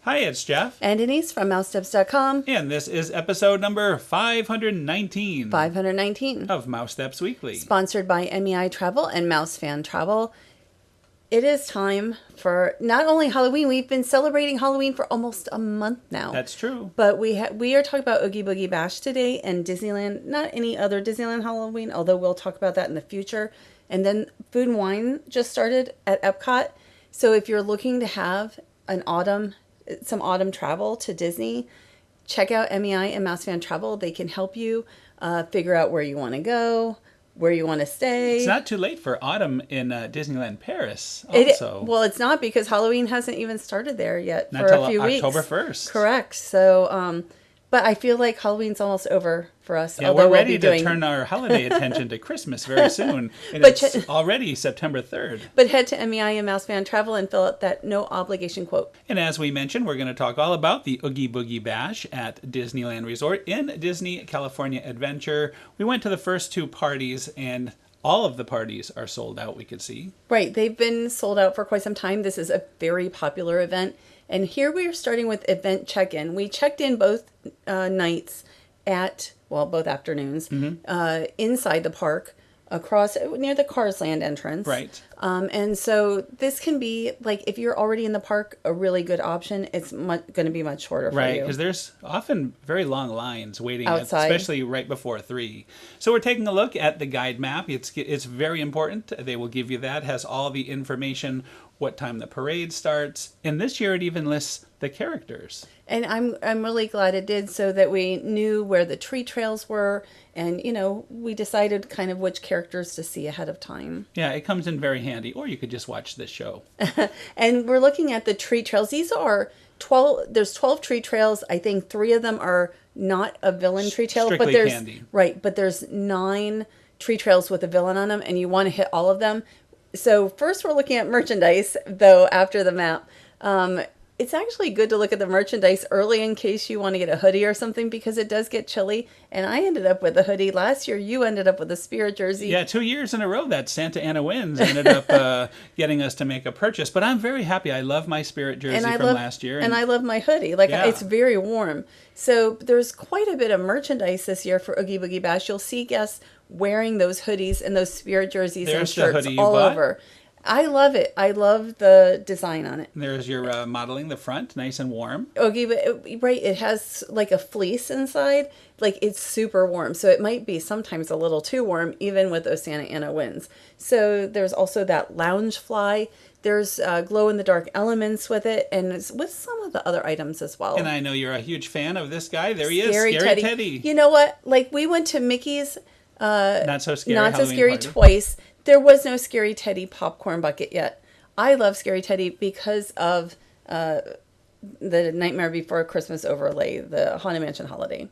Hi, it's Jeff. And Denise from Mousesteps.com. And this is episode number 519. 519. Of Mousesteps Weekly. Sponsored by MEI Travel and Mouse Fan Travel. It is time for not only Halloween, we've been celebrating Halloween for almost a month now. That's true. But we are talking about Oogie Boogie Bash today and Disneyland, not any other Disneyland Halloween, although we'll talk about that in the future. And then Food and Wine just started at Epcot. So if you're looking to have some autumn travel to Disney, check out MEI and Mouse Fan Travel. They can help you figure out where you want to go, where you want to stay. It's not too late for autumn in Disneyland Paris also. Well, it's not, because Halloween hasn't even started there yet not for a few weeks. October 1st. Correct. So, but I feel like Halloween's almost over for us. Yeah, we're ready to turn our holiday attention to Christmas very soon. And it's already September 3rd. But head to MEI and Mouse Fan Travel and fill out that no obligation quote. And as we mentioned, we're going to talk all about the Oogie Boogie Bash at Disneyland Resort in Disney California Adventure. We went to the first two parties, and all of the parties are sold out, we could see. Right. They've been sold out for quite some time. This is a very popular event. And here we are starting with event check-in. We checked in both nights both afternoons, inside the park, across near the Cars Land entrance. Right. And so this can be, like, if you're already in the park, a really good option. It's going to be much shorter for you. Right, because there's often very long lines waiting outside, especially right before 3. So we're taking a look at the guide map. It's very important. They will give you that. It has all the information, what time the parade starts. And this year it even lists the characters. And I'm really glad it did, so that we knew where the tree trails were, and we decided kind of which characters to see ahead of time. Yeah, it comes in very handy, or you could just watch this show. And we're looking at the tree trails. These are 12. There's 12 tree trails. I think 3 of them are not a villain tree trail, strictly but there's candy. Right, but there's 9 tree trails with a villain on them, and you want to hit all of them. So first we're looking at merchandise, though, after the map. It's actually good to look at the merchandise early in case you want to get a hoodie or something, because it does get chilly. And I ended up with a hoodie. Last year, you ended up with a Spirit jersey. Yeah, 2 years in a row that Santa Ana Wins ended up getting us to make a purchase. But I'm very happy. I love my Spirit jersey from last year. And I love my hoodie. It's very warm. So there's quite a bit of merchandise this year for Oogie Boogie Bash. You'll see guests wearing those hoodies and those Spirit jerseys and shirts all over. I love it. I love the design on it. There's your modeling, the front, nice and warm. Oogie, right, it has like a fleece inside. Like, it's super warm. So it might be sometimes a little too warm, even with those Santa Ana winds. So there's also that lounge fly. There's glow-in-the-dark elements with it, and it's with some of the other items as well. And I know you're a huge fan of this guy. There he is, Scary Teddy. You know what? Like, we went to Mickey's Not So Scary twice. There was no Scary Teddy popcorn bucket yet. I love Scary Teddy because of the Nightmare Before Christmas overlay, the Haunted Mansion holiday.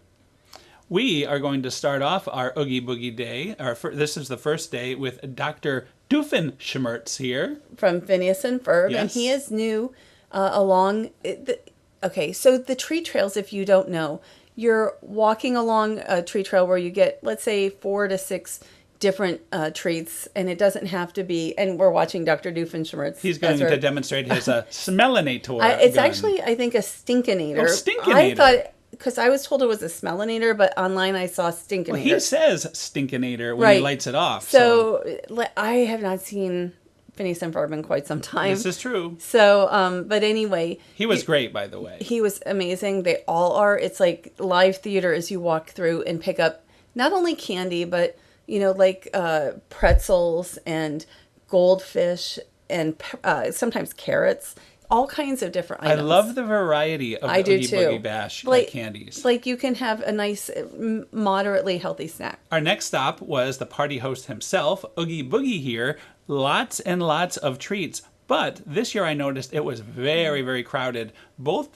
We are going to start off our Oogie Boogie Day. This is the first day with Dr. Doofenshmirtz here. From Phineas and Ferb. Yes. And he is new along... Okay, so the tree trails, if you don't know, you're walking along a tree trail where you get, let's say, 4 to 6 different treats, and it doesn't have to be, and we're watching Dr. Doofenshmirtz. He's going to demonstrate his smellinator It's gun. Actually, I think, a stinkinator. Oh, stinkinator. I thought, because I was told it was a smellinator, but online I saw stinkinator. Well, he says stinkinator when he lights it off. So I have not seen Phineas and Ferb in quite some time. This is true. So, but anyway. He was great, by the way. He was amazing. They all are. It's like live theater as you walk through and pick up not only candy, but pretzels and goldfish and sometimes carrots, all kinds of different items. I love the variety of the Oogie Boogie Bash candies. Like, you can have a nice, moderately healthy snack. Our next stop was the party host himself, Oogie Boogie here. Lots and lots of treats. But this year I noticed it was very, very crowded.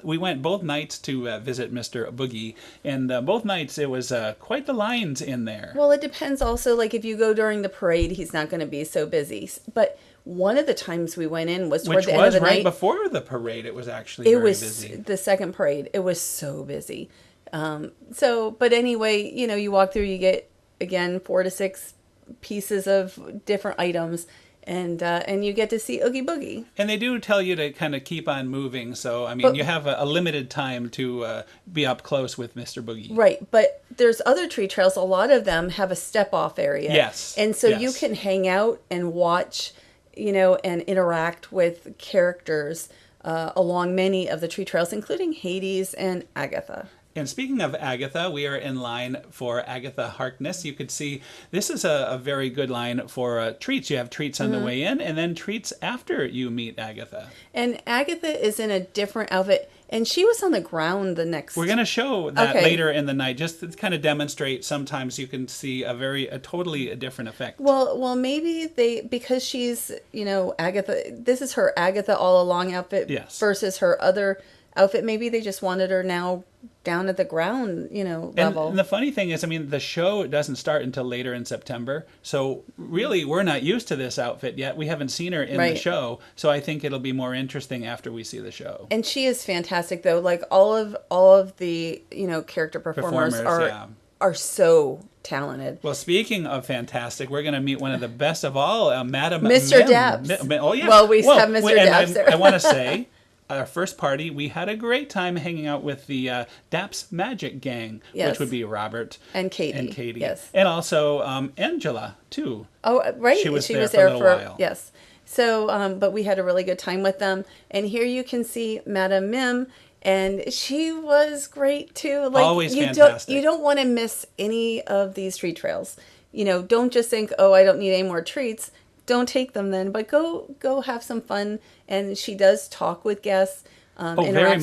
We went both nights to visit Mr. Boogie, and both nights it was quite the lines in there. Well, it depends also. Like, if you go during the parade, he's not going to be so busy. But one of the times we went in was toward the end of the night. Which was right before the parade. It was actually very busy. It was the second parade. It was so busy. But anyway, you walk through, you get, again, 4 to 6 pieces of different items. and you get to see Oogie Boogie. And they do tell you to kind of keep on moving. So, I mean, you have a limited time to be up close with Mr. Boogie. Right, but there's other tree trails. A lot of them have a step-off area. Yes. And so you can hang out and watch, and interact with characters along many of the tree trails, including Hades and Agatha. And speaking of Agatha, we are in line for Agatha Harkness. You could see this is a very good line for treats. You have treats on the way in and then treats after you meet Agatha. And Agatha is in a different outfit, and she was on the ground the next... We're going to show that later in the night, just to kind of demonstrate sometimes you can see a totally different effect. Well, maybe because she's, Agatha, this is her Agatha All Along outfit versus her other outfit. Maybe they just wanted her now down at the ground, level. And the funny thing is, I mean, the show doesn't start until later in September. So really, we're not used to this outfit yet. We haven't seen her in the show. So I think it'll be more interesting after we see the show. And she is fantastic, though. Like all of the, character performers are so talented. Well, speaking of fantastic, we're going to meet one of the best of all, Madam Mr. DAPS. Oh, yeah. Well, we have Mr. DAPS there. I want to say, our first party, we had a great time hanging out with the DAPS Magic gang, which would be Robert and Katie. Yes. And also Angela, too. Oh, right. She was there for a little while. Yes. So, but we had a really good time with them. And here you can see Madame Mim, and she was great, too. Like, always fantastic. You don't want to miss any of these treat trails. Don't just think, oh, I don't need any more treats. Don't take them then, but go have some fun. And she does talk with guests. Very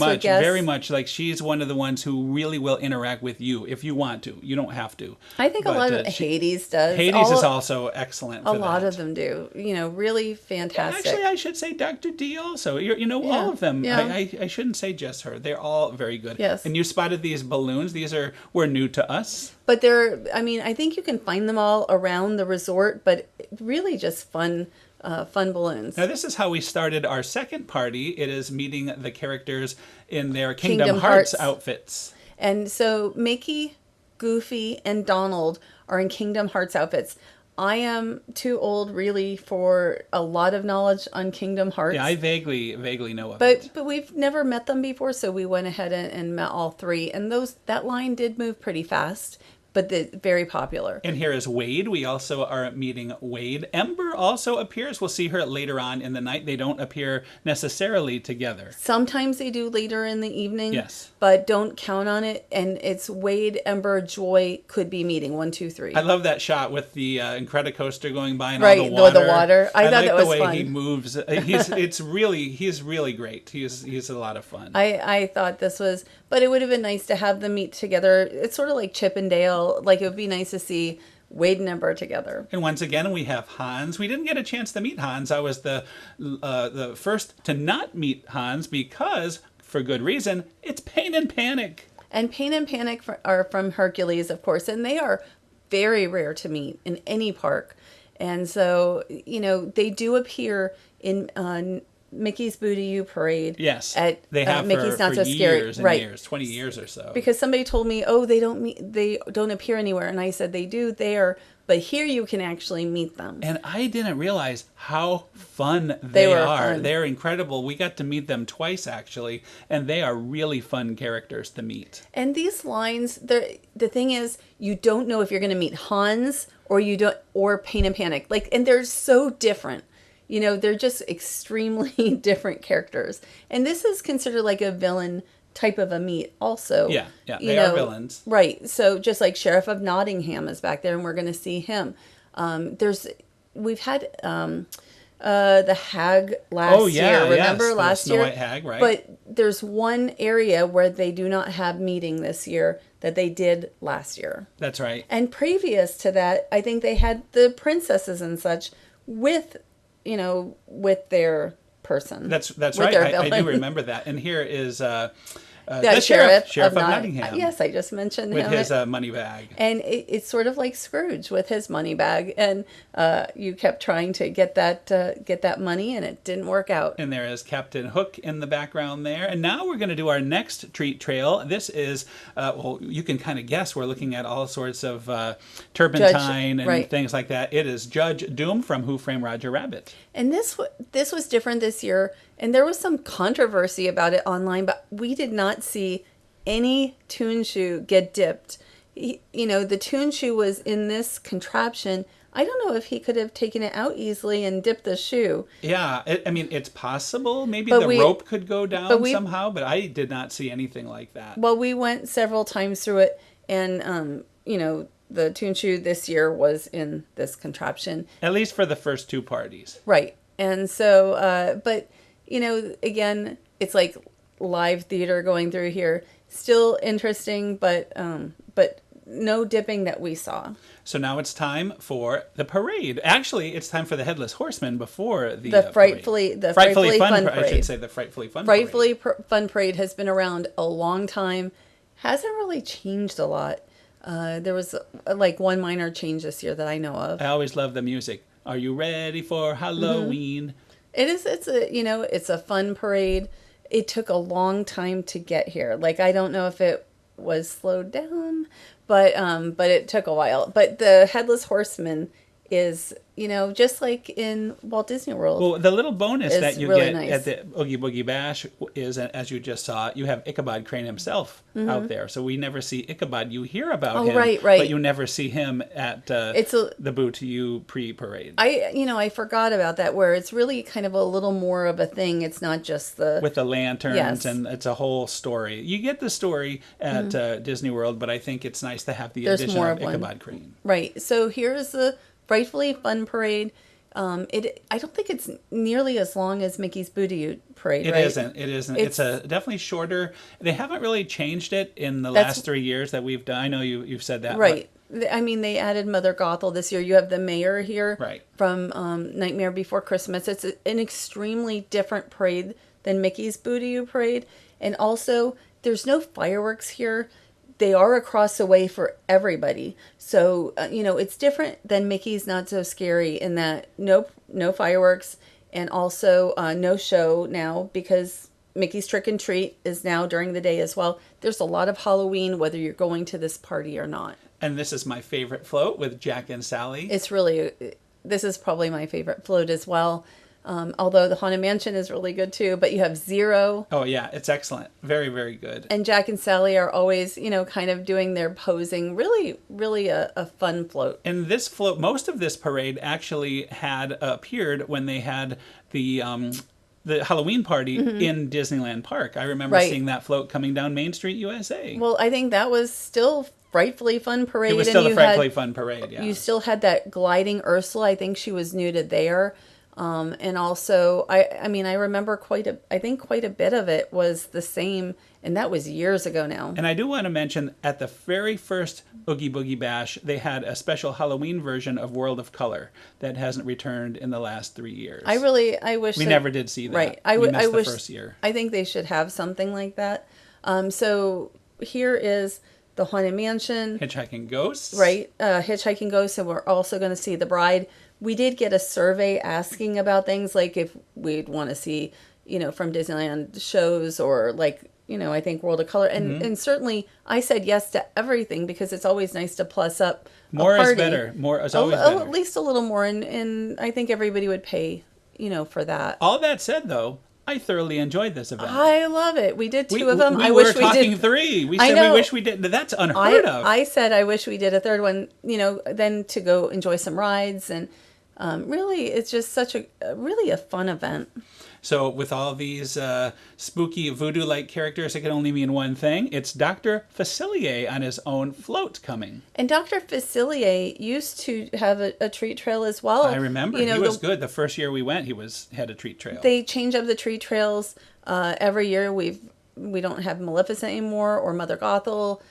much. Like she's one of the ones who really will interact with you if you want to. You don't have to. I think a lot of Hades does. Hades is also excellent. A lot of them do. Really fantastic. Actually, I should say Dr. D also. All of them. Yeah. I shouldn't say just her. They're all very good. Yes. And you spotted these balloons. These were new to us. But I think you can find them all around the resort, but really just fun balloons. Now, this is how we started our second party. It is meeting the characters in their Kingdom Hearts outfits. And so Mickey, Goofy, and Donald are in Kingdom Hearts outfits. I am too old, really, for a lot of knowledge on Kingdom Hearts. Yeah, I vaguely know of it. But we've never met them before, so we went ahead and met all three. And that line did move pretty fast. But very popular. And here is Wade. We also are meeting Wade. Ember also appears. We'll see her later on in the night. They don't appear necessarily together. Sometimes they do later in the evening. Yes. But don't count on it. And it's Wade, Ember, Joy could be meeting 1, 2, 3. I love that shot with the Incredicoaster going by and all the water. I thought that was fun. I like the way he moves. He's really great. He's a lot of fun. I thought this was, but it would have been nice to have them meet together. It's sort of like Chip and Dale. Like it would be nice to see Wade and Ember together. And once again, we have Hans. We didn't get a chance to meet Hans. I was the first to not meet Hans because, for good reason, it's Pain and Panic. And Pain and Panic are from Hercules, of course, and they are very rare to meet in any park. And so, they do appear in Mickey's Booty You Parade. Yes, they have Mickey's Not So Scary. Years and years, 20 years or so. Because somebody told me, they don't appear anywhere, and I said they do there, but here you can actually meet them. And I didn't realize how fun they are. Fun. They're incredible. We got to meet them twice actually, and they are really fun characters to meet. And these lines, the thing is, you don't know if you're going to meet Hans or Pain and Panic. And they're so different. They're just extremely different characters. And this is considered like a villain type of a meet also. Yeah, they are villains. Right. So just like Sheriff of Nottingham is back there, and we're going to see him. We've had the hag last year. Remember last year? Snow White hag, right. But there's one area where they do not have meeting this year that they did last year. That's right. And previous to that, I think they had the princesses and such with their person. That's right. I do remember that. And here is The Sheriff of Nottingham. Yes, I just mentioned with him. his money bag. And it's sort of like Scrooge with his money bag, and you kept trying to get that money, and it didn't work out. And there is Captain Hook in the background there. And now we're going to do our next treat trail. This is, well, you can kind of guess. We're looking at all sorts of turpentine and things like that. It is Judge Doom from Who Framed Roger Rabbit. And this was different this year, and there was some controversy about it online, but we did not see any Toon Shoe get dipped. The Toon Shoe was in this contraption. I don't know if he could have taken it out easily and dipped the shoe. Yeah, it's possible. Maybe the rope could go down somehow, but I did not see anything like that. Well, we went several times through it, and the Toon Shoe this year was in this contraption. At least for the first two parties. Right. And so, but, again, it's like live theater going through here. Still interesting, but no dipping that we saw. So now it's time for the parade. Actually, it's time for the Headless Horsemen before the Frightfully Fun Parade. I should say the Frightfully Fun Frightfully Fun Parade has been around a long time. Hasn't really changed a lot. There was like one minor change this year that I know of. I always love the music. Are you ready for Halloween? Mm-hmm. It's a fun parade. It took a long time to get here. Like, I don't know if it was slowed down, but it took a while. But the Headless Horseman is, just like in Walt Disney World. Well, the little bonus that you really get nice. at the Oogie Boogie Bash is, as you just saw, you have Ichabod Crane himself out there. So we never see Ichabod. You hear about him, right. but you never see him at the Boo to You pre-parade. I forgot about that, where it's really kind of a little more of a thing. It's not just with the lanterns, and it's a whole story. You get the story at Disney World, but I think it's nice to have the addition of Ichabod Crane. Right. So here's the Frightfully Fun Parade. I don't think it's nearly as long as Mickey's Boo to You Parade, It right? isn't. It's definitely shorter. They haven't really changed it in the last 3 years that we've done. I know you've said that. Right. I mean, they added Mother Gothel this year. You have the mayor here from Nightmare Before Christmas. It's an extremely different parade than Mickey's Boo to You Parade. And also, there's no fireworks here. They are across the way for everybody. So, it's different than Mickey's Not So Scary in that no fireworks, and also no show now, because Mickey's Trick and Treat is now during the day as well. There's a lot of Halloween, whether you're going to this party or not. And this is my favorite float with Jack and Sally. This is probably my favorite float as well. Although the Haunted Mansion is really good too, but you have Zero. Oh yeah, it's excellent. Very, very good. And Jack and Sally are always, kind of doing their posing. Really, really a fun float. And this float, most of this parade actually had appeared when they had the Halloween party in Disneyland Park. I remember seeing that float coming down Main Street, USA. Well, I think that was still Frightfully Fun Parade. It was still the Frightfully Fun Parade, yeah. You still had that gliding Ursula. I think she was new to there. And also, I remember quite a bit of it was the same, and that was years ago now. And I do want to mention, at the very first Oogie Boogie Bash, they had a special Halloween version of World of Color that hasn't returned in the last 3 years. I wish we never did see that. Right. I missed the first year. I think they should have something like that. So here is the Haunted Mansion. Hitchhiking Ghosts. Right. Hitchhiking Ghosts, and we're also going to see The Bride. We did get a survey asking about things like if we'd want to see, from Disneyland shows, or like, I think World of Color. And certainly I said yes to everything, because it's always nice to plus up more a party. Is better. More is always better. At least a little more. And I think everybody would pay, for that. All that said, though, I thoroughly enjoyed this event. I love it. We did two of them. I wish we did 3. We said we wish we did. That's unheard of. I said I wish we did a third one, then to go enjoy some rides. And really, it's just such a fun event. So with all these spooky voodoo-like characters, it can only mean one thing. It's Dr. Facilier on his own float coming. And Dr. Facilier used to have a treat trail as well. I remember. He was good. The first year we went, he had a treat trail. They change up the treat trails every year. We don't have Maleficent anymore, or Mother Gothel.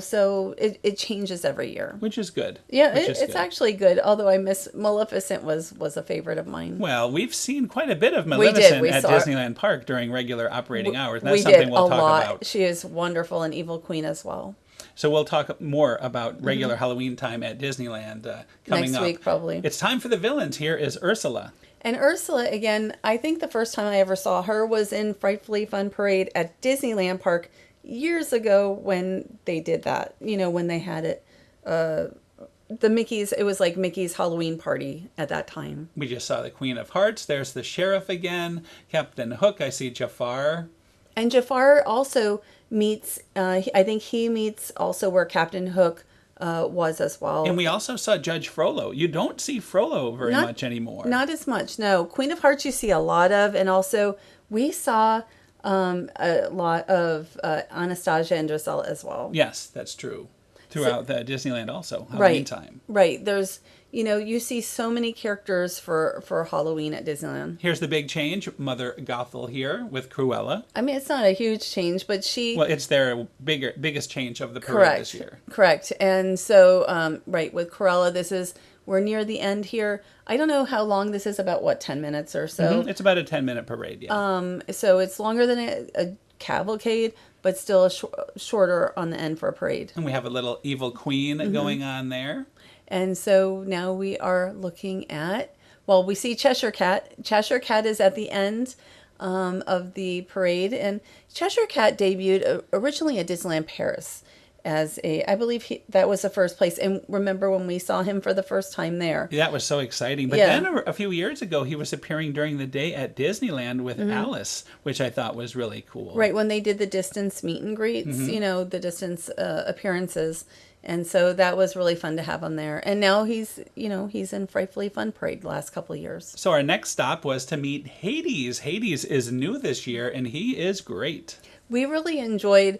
so it changes every year. Which is good. Yeah, Which is it's good. actually good. Although I miss Maleficent was a favorite of mine. Well, we've seen quite a bit of Maleficent We at saw Disneyland Park during regular operating hours. And that's We something did we'll a talk lot. about. She is wonderful, and Evil Queen as well. So we'll talk more about regular Halloween time at Disneyland coming Next up. week, probably. It's time for the villains. Here is Ursula. And Ursula, again, I think the first time I ever saw her was in Frightfully Fun Parade at Disneyland Park years ago when they did that. When they had it. It was like Mickey's Halloween Party at that time. We just saw the Queen of Hearts. There's the Sheriff again. Captain Hook. I see Jafar. And Jafar also meets, I think he meets also where Captain Hook was as well. And we also saw Judge Frollo. You don't see Frollo very much anymore. Not as much, no. Queen of Hearts you see a lot of, and also we saw a lot of Anastasia and Giselle as well. Yes, that's true. Throughout the Disneyland also, Halloween time. Right. There's, you see so many characters for Halloween at Disneyland. Here's the big change. Mother Gothel here with Cruella. I mean, it's not a huge change, but Well, it's their biggest change of the parade this year. Correct. And so, with Cruella, we're near the end here. I don't know how long this is, about 10 minutes or so. It's about a 10-minute parade, yeah. So it's longer than a cavalcade, but still shorter on the end for a parade. And we have a little evil queen going on there. And so now we are looking at, we see Cheshire Cat. Cheshire Cat is at the end of the parade. And Cheshire Cat debuted originally at Disneyland Paris I believe that was the first place. And remember when we saw him for the first time there? That was so exciting. But then a few years ago, he was appearing during the day at Disneyland with Alice, which I thought was really cool. Right, when they did the distance meet and greets, the distance appearances. And so that was really fun to have him there. And now he's in Frightfully Fun Parade the last couple of years. So our next stop was to meet Hades. Hades is new this year, and he is great. We really enjoyed,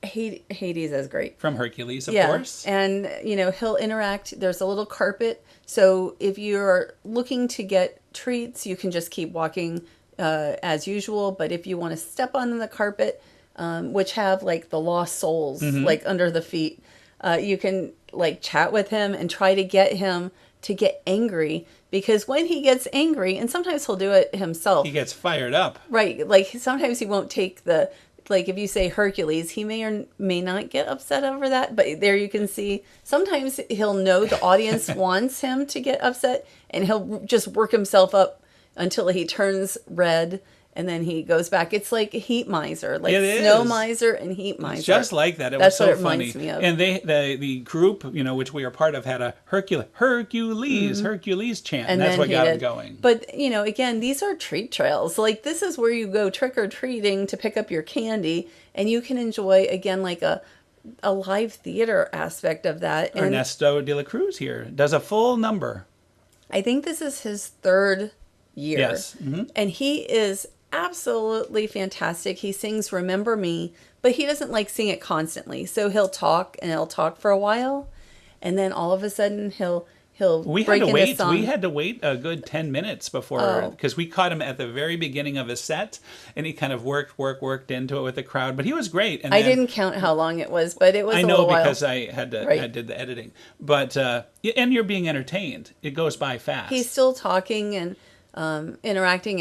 Hades is great. From Hercules, of course. And, he'll interact. There's a little carpet. So if you're looking to get treats, you can just keep walking as usual. But if you want to step on the carpet, which have like the lost souls, like under the feet, you can like chat with him and try to get him to get angry. Because when he gets angry, and sometimes he'll do it himself. He gets fired up. Right. Like sometimes he won't take like if you say Hercules, he may or may not get upset over that. But there you can see, sometimes he'll know the audience wants him to get upset, and he'll just work himself up until he turns red, and then he goes back. It's like a heat miser, like snow miser and heat miser. It's just like that. That's was so what it funny. reminds me of. And the group, which we are part of, had a Hercules chant. And that's what got him going. But, again, these are treat trails. Like, this is where you go trick-or-treating to pick up your candy, and you can enjoy, again, like a live theater aspect of that. And Ernesto De Cruz here does a full number. I think this is his third year. Yes. And he is absolutely fantastic. He sings Remember Me, but he doesn't like sing it constantly. So he'll talk for a while, and then all of a sudden he'll break into song. We had to wait a good 10 minutes before, because we caught him at the very beginning of his set, and he kind of worked into it with the crowd. But he was great. And I didn't count how long it was, but it was I a know little while. because I did the editing. But and you're being entertained. It goes by fast. He's still talking and interacting,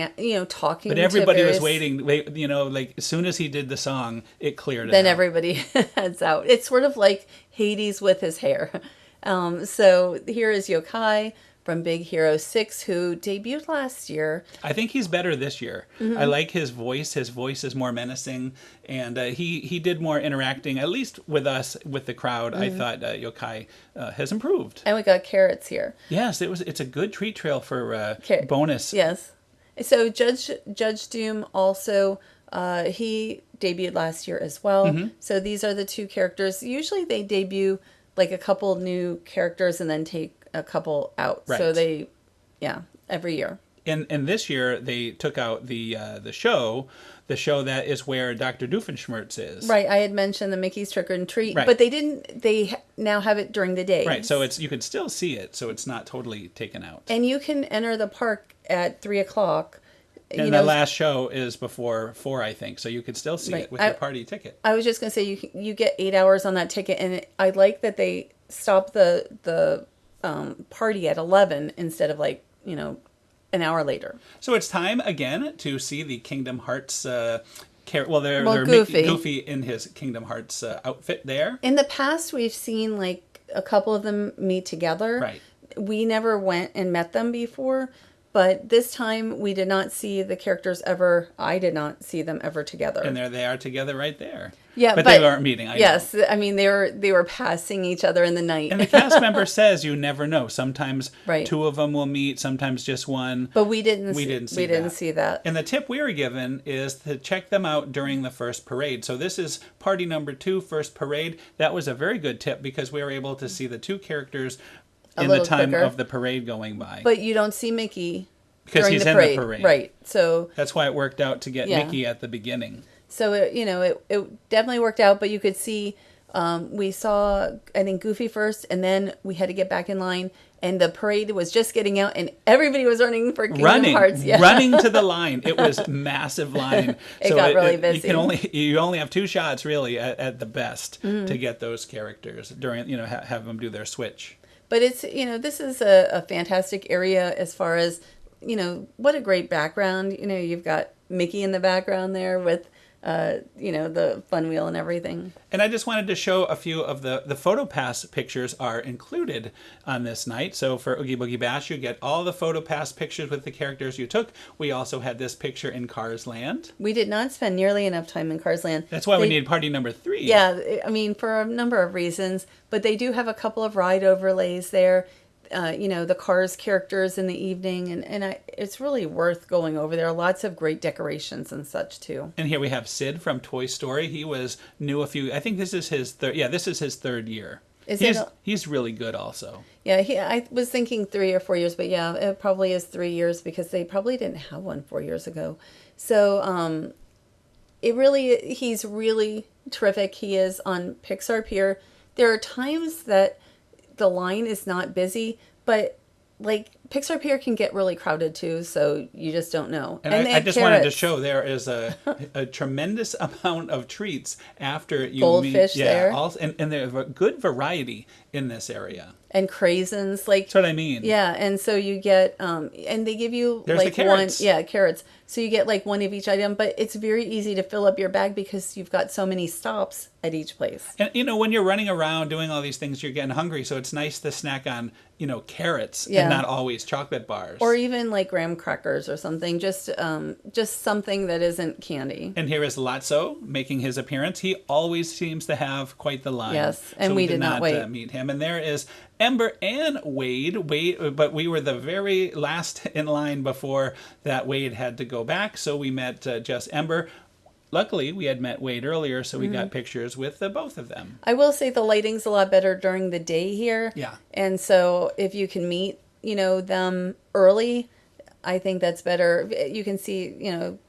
talking. But everybody was waiting. Like as soon as he did the song, it cleared. Then everybody heads out. It's sort of like Hades with his hair. So here is Yokai from Big Hero 6, who debuted last year. I think he's better this year. I like his voice. His voice is more menacing, and he did more interacting, at least with us, with the crowd. I thought Yokai has improved. And we got Carrots here. Yes, it's a good treat trail for bonus. Yes. So Judge Doom also, he debuted last year as well. So these are the two characters. Usually they debut like a couple new characters and then take a couple out. Right. So every year. And this year they took out the show that is where Dr. Doofenshmirtz is. Right. I had mentioned the Mickey's Trick or Treat, right. But they didn't. They now have it during the day. Right. So you can still see it. So it's not totally taken out. And you can enter the park at 3:00 And you the know, last show is before 4, I think. So you could still see Right. it with your party ticket. I was just gonna say you get 8 hours on that ticket, and I like that they stop the party at 11 instead of like an hour later. So it's time again to see the Kingdom Hearts. They're Goofy. Goofy in his Kingdom Hearts outfit there. In the past, we've seen like a couple of them meet together. Right. We never went and met them before, but this time we did not see the characters ever. I did not see them ever together. And there they are together right there. Yeah, but they weren't meeting. Yes, I mean they were passing each other in the night. And the cast member says you never know. Sometimes Right. 2 of them will meet. Sometimes just one. But we didn't. We didn't see that. And the tip we were given is to check them out during the first parade. So this is party number 2, first parade. That was a very good tip because we were able to see the 2 characters in the time of the parade going by. But you don't see Mickey because during he's the in parade. the parade. Right. So that's why it worked out to get Mickey at the beginning. So it definitely worked out, but you could see we saw I think Goofy first, and then we had to get back in line, and the parade was just getting out, and everybody was running for Kingdom Hearts. Yeah. Running to the line. It was massive line. It got really busy. You only have 2 shots really at the best to get those characters during have them do their switch. But it's this is a fantastic area as far as what a great background. You've got Mickey in the background there with the fun wheel and everything. And I just wanted to show a few of the PhotoPass pictures are included on this night. So for Oogie Boogie Bash, you get all the PhotoPass pictures with the characters you took. We also had this picture in Cars Land. We did not spend nearly enough time in Cars Land. That's why we need party number 3. Yeah, I mean, for a number of reasons. But they do have a couple of ride overlays there. The Cars characters in the evening, and it's really worth going over there. Lots of great decorations and such too. And here we have Sid from Toy Story. He was new I think this is his third. Yeah, this is his 3rd year. He's really good also. Yeah, I was thinking 3 or 4 years, but yeah, it probably is 3 years because they probably didn't have one 4 years ago. So he's really terrific. He is on Pixar Pier. There are times that the line is not busy, but like Pixar Pier can get really crowded too, so you just don't know. And I just wanted to show there is a tremendous amount of treats after you goldfish meet. there. And there's a good variety in this area. And craisins, that's what I mean. Yeah, and so you get, and they give you there's the carrots. Carrots. So you get like one of each item, but it's very easy to fill up your bag because you've got so many stops at each place. And when you're running around doing all these things, you're getting hungry, so it's nice to snack on carrots and not always chocolate bars or even like graham crackers or something. Just something that isn't candy. And here is Lotso making his appearance. He always seems to have quite the line. Yes, and we did not wait. Meet him. And there is Ember and Wade, but we were the very last in line before that Wade had to go back, so we met just Ember. Luckily, we had met Wade earlier, so we got pictures with both of them. I will say the lighting's a lot better during the day here. Yeah. And so if you can meet, them early, I think that's better. You can see,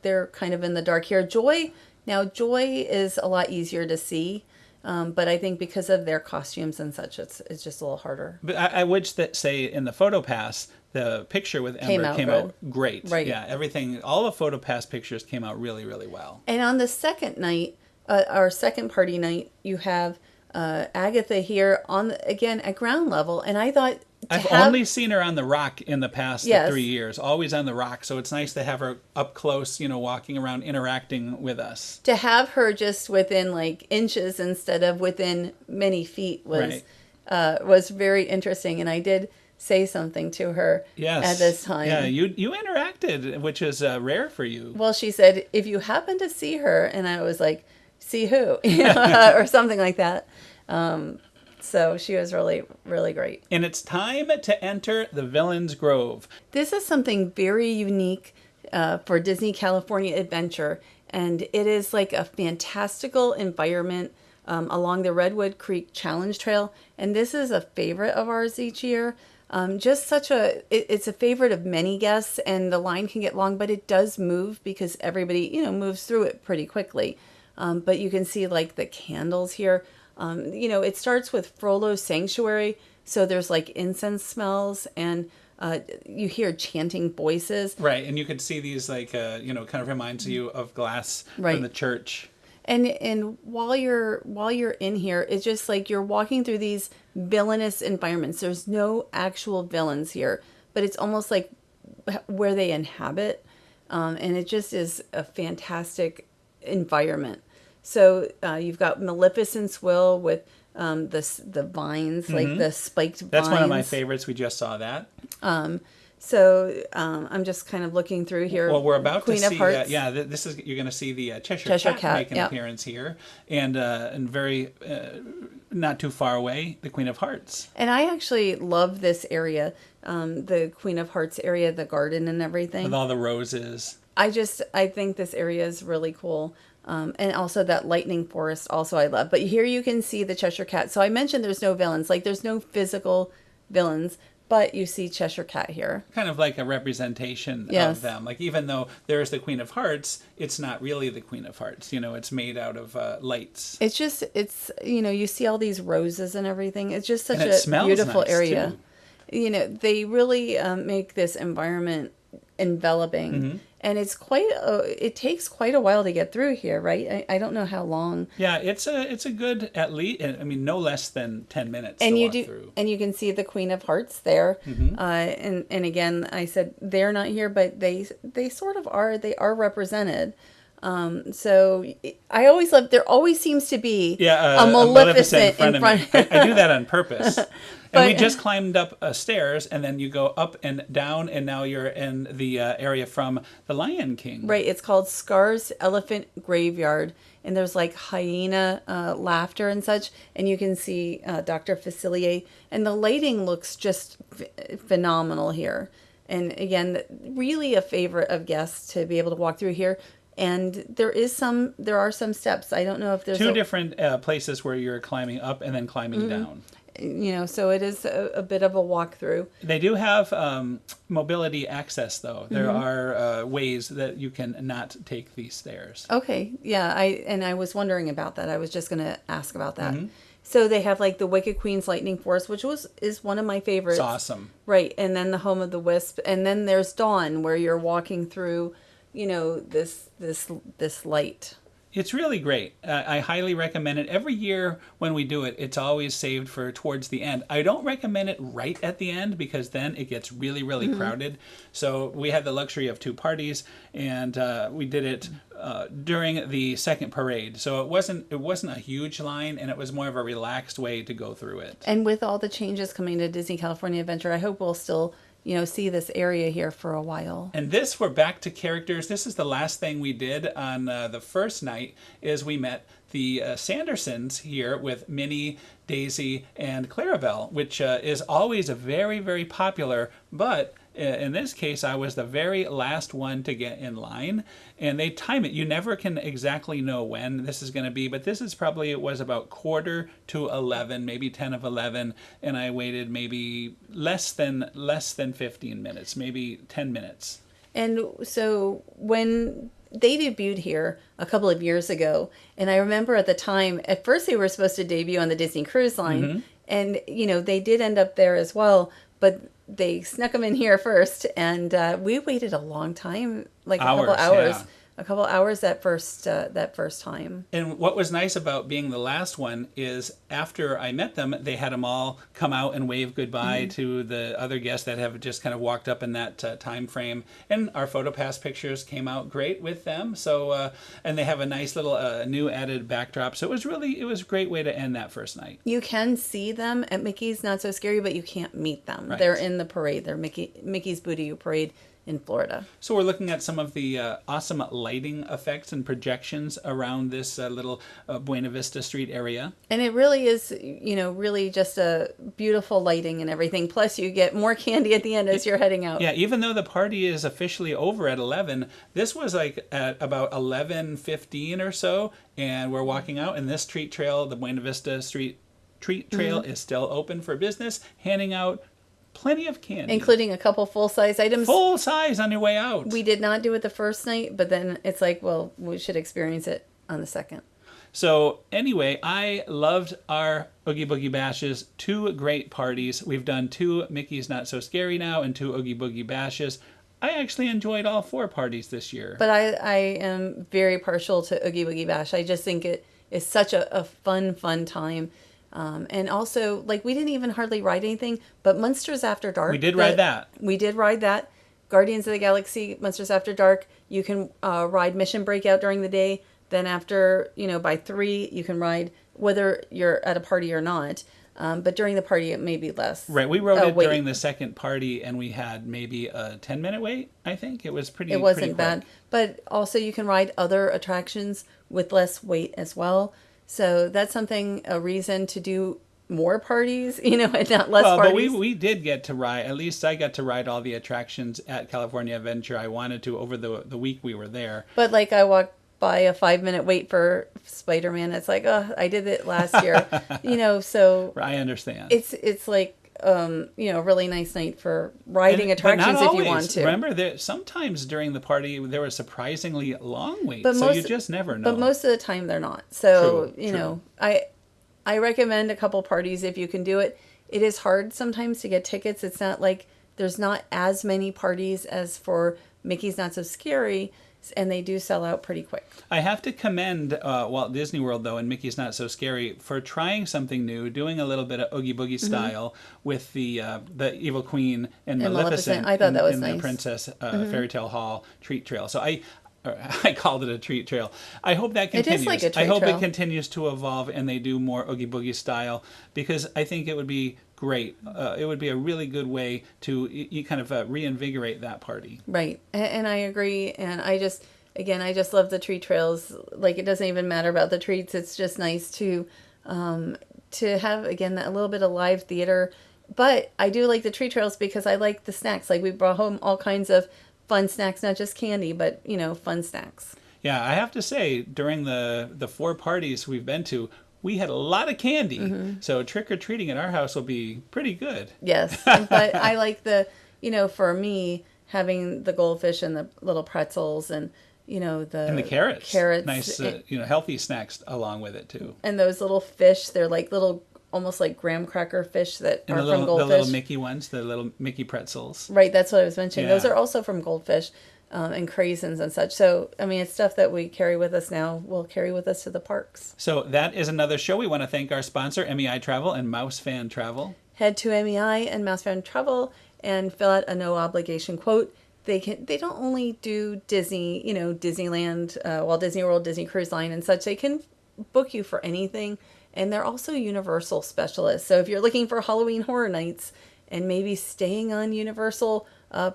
they're kind of in the dark here. Joy is a lot easier to see. But I think because of their costumes and such, it's just a little harder. But I would say in the PhotoPass, the picture with Ember came out great. Right. Yeah, everything, all the PhotoPass pictures came out really, really well. And on the second night, our second party night, you have Agatha here again at ground level. And I thought I've only seen her on the rock in the past 3 years, always on the rock. So it's nice to have her up close, walking around, interacting with us. To have her just within like inches instead of within many feet was very interesting. And I did say something to her at this time. Yeah, you interacted, which is rare for you. Well, she said, if you happen to see her, and I was like, see who? Or something like that. So she was really, really great. And it's time to enter the Villain's Grove. This is something very unique for Disney California Adventure. And it is like a fantastical environment along the Redwood Creek Challenge Trail. And this is a favorite of ours each year. It's a favorite of many guests, and the line can get long, but it does move because everybody, moves through it pretty quickly. But you can see like the candles here. It starts with Frollo's Sanctuary. So there's like incense smells, and You hear chanting voices. Right, and you could see these like kind of reminds you of glass Right. from the church. And while you're in here, it's just like you're walking through these villainous environments. There's no actual villains here, but it's almost like where they inhabit, and it just is a fantastic environment. So you've got Maleficent's Will with the vines, like the spiked vines. That's one of my favorites. We just saw that. So I'm just kind of looking through here. Well, we're about Queen to of see. Hearts. This is you're going to see the Cheshire Cat Cat make an yep. appearance here, and very not too far away, the Queen of Hearts. And I actually love this area, the Queen of Hearts area, the garden and everything. With all the roses. I think this area is really cool. And also that lightning forest also I love. But here you can see the Cheshire Cat. So I mentioned there's no villains. Like there's no physical villains, but you see Cheshire Cat here. Kind of like a representation Yes. of them. Like even though there's the Queen of Hearts, it's not really the Queen of Hearts. It's made out of lights. It's you see all these roses and everything. It's just such And it a smells beautiful nice, area. too. They really make this environment enveloping. Mm-hmm. And it takes quite a while to get through here, right? I don't know how long. Yeah, it's a good, at least, I mean, no less than 10 minutes And to you walk do, through. and you can see the Queen of Hearts there. And again, I said they're not here, but they sort of are. They are represented. So I always love. There always seems to be a Maleficent in front. Of me. I do that on purpose. And we But- just climbed up stairs, and then you go up and down, and now you're in the area from The Lion King. Right, it's called Scar's Elephant Graveyard, and there's like hyena laughter and such, and you can see Dr. Facilier, and the lighting looks just phenomenal here. And again, really a favorite of guests to be able to walk through here. And there are some steps. I don't know if there's Two different places where you're climbing up and then climbing down. So it is a bit of a walkthrough. They do have mobility access, though. There are ways that you can not take these stairs. Okay, yeah, I was wondering about that. I was just going to ask about that. So they have like the Wicked Queen's Lightning Force, which is one of my favorites. It's awesome. Right, and then the Home of the Wisp, and then there's Dawn, where you're walking through, this light. It's really great. I highly recommend it. Every year when we do it, it's always saved for towards the end. I don't recommend it right at the end because then it gets really, really crowded. So we had the luxury of 2 parties, and we did it during the second parade. So it wasn't a huge line, and it was more of a relaxed way to go through it. And with all the changes coming to Disney California Adventure, I hope we'll still see this area here for a while. And we're back to characters. This is the last thing we did on the first night, is we met the Sandersons here with Minnie, Daisy, and Clarabelle, which is always a very, very popular, but in this case, I was the very last one to get in line, and they time it. You never can exactly know when this is going to be, but this is probably, it was about 11:45, maybe 10 of 11, and I waited maybe less than 15 minutes, maybe 10 minutes. And so when they debuted here a couple of years ago, and I remember at the time, at first they were supposed to debut on the Disney Cruise Line, and they did end up there as well, but they snuck them in here first, and we waited a long time, like a couple hours. Yeah. A couple hours that first time. And what was nice about being the last one is after I met them, they had them all come out and wave goodbye to the other guests that have just kind of walked up in that time frame. And our PhotoPass pictures came out great with them. So, and they have a nice little new added backdrop. So it was a great way to end that first night. You can see them at Mickey's Not So Scary, but you can't meet them. Right. They're in the parade. They're Mickey's Boo-to-You Parade in Florida. So we're looking at some of the awesome lighting effects and projections around this little Buena Vista Street area. And it really is, really just a beautiful lighting and everything. Plus you get more candy at the end as you're heading out. Yeah, even though the party is officially over at 11, this was like at about 11:15 or so, and we're walking out, and this treat trail, the Buena Vista Street treat trail, is still open for business, handing out plenty of candy. Including a couple full-size items. Full size on your way out. We did not do it the first night, but then it's like, well, we should experience it on the second. So anyway, I loved our Oogie Boogie Bashes. 2 great parties. We've done 2 Mickey's Not So Scary now and 2 Oogie Boogie Bashes. I actually enjoyed all 4 parties this year. But I am very partial to Oogie Boogie Bash. I just think it is such a fun time. And also, like, we didn't even hardly ride anything, but Monsters After Dark. We did ride that. We did ride that. Guardians of the Galaxy, Monsters After Dark. You can ride Mission Breakout during the day. Then after, by 3, you can ride whether you're at a party or not. But during the party, it may be less. Right. We rode it during the second party, and we had maybe a 10-minute wait, I think. It was pretty. It wasn't bad. But also, you can ride other attractions with less wait as well. So that's a reason to do more parties, and not less parties. But we did get to ride, at least I got to ride all the attractions at California Adventure I wanted to over the week we were there. But like I walked by a 5-minute wait for Spider-Man. It's like, oh, I did it last year, so. I understand. It's like, a really nice night for riding attractions if you want to. Remember, sometimes during the party, there were surprisingly long waits, so you just never know. But most of the time, they're not. So, True. I recommend a couple parties if you can do it. It is hard sometimes to get tickets. It's not like there's not as many parties as for Mickey's Not So Scary, and they do sell out pretty quick. I have to commend Walt Disney World, though, and Mickey's Not So Scary for trying something new, doing a little bit of Oogie Boogie style with the Evil Queen and Maleficent. I thought that was in nice. The Princess Fairy Tale Hall treat trail. So I called it a treat trail. I hope that continues. It is like a treat I hope trail. it continues to evolve and they do more Oogie Boogie style, because I think it would be great. It would be a really good way to kind of reinvigorate that party. Right. And I agree. And I just love the treat trails. Like, it doesn't even matter about the treats. It's just nice to have, again, that little bit of live theater. But I do like the treat trails because I like the snacks. Like, we brought home all kinds of fun snacks, not just candy, but, fun snacks. Yeah, I have to say, during the 4 parties we've been to, we had a lot of candy. So trick-or-treating at our house will be pretty good. Yes, but I like for me, having the goldfish and the little pretzels and, the carrots. Nice, and, healthy snacks along with it, too. And those little fish, they're like little, almost like graham cracker fish that are from Goldfish. The little Mickey ones, the little Mickey pretzels. Right, that's what I was mentioning. Yeah. Those are also from Goldfish. And craisins and such. So, I mean, it's stuff that we carry with us now. We'll carry with us to the parks. So that is another show. We want to thank our sponsor, MEI Travel and Mouse Fan Travel. Head to MEI and Mouse Fan Travel and fill out a no obligation quote. They don't only do Disney, Disneyland, Walt Disney World, Disney Cruise Line and such. They can book you for anything. And they're also Universal specialists. So if you're looking for Halloween Horror Nights and maybe staying on Universal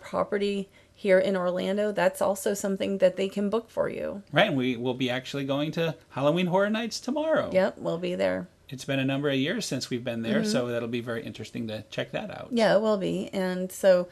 property here in Orlando, that's also something that they can book for you. Right, and we will be actually going to Halloween Horror Nights tomorrow. Yep, we'll be there. It's been a number of years since we've been there, so that'll be very interesting to check that out. Yeah, it will be. And so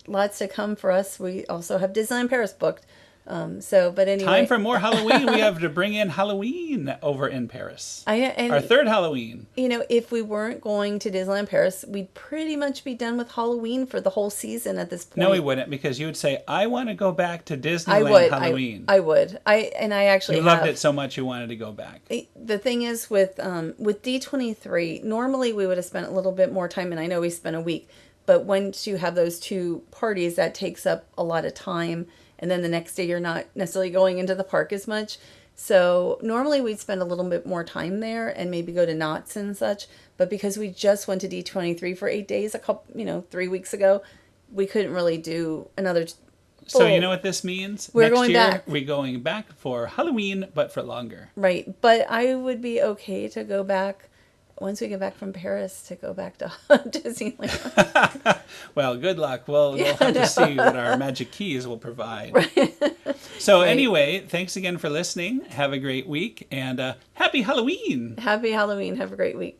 lots to come for us. We also have Disneyland Paris booked. But anyway. Time for more Halloween. We have to bring in Halloween over in Paris. Our third Halloween. If we weren't going to Disneyland Paris, we'd pretty much be done with Halloween for the whole season at this point. No, we wouldn't, because you would say, I want to go back to Disneyland Halloween. I would. I actually loved it so much you wanted to go back. The thing is with D23, normally we would have spent a little bit more time, and I know we spent a week, but once you have those 2 parties, that takes up a lot of time. And then the next day, you're not necessarily going into the park as much. So normally we'd spend a little bit more time there and maybe go to Knott's and such. But because we just went to D23 for 8 days, 3 weeks ago, we couldn't really do another. So you know what this means? We're going back. We're going back for Halloween, but for longer. Right. But I would be okay to go back once we get back from Paris to go back to Disneyland. Well, good luck. We'll have to see what our magic keys will provide. Right. So anyway, thanks again for listening. Have a great week, and happy Halloween. Happy Halloween. Have a great week.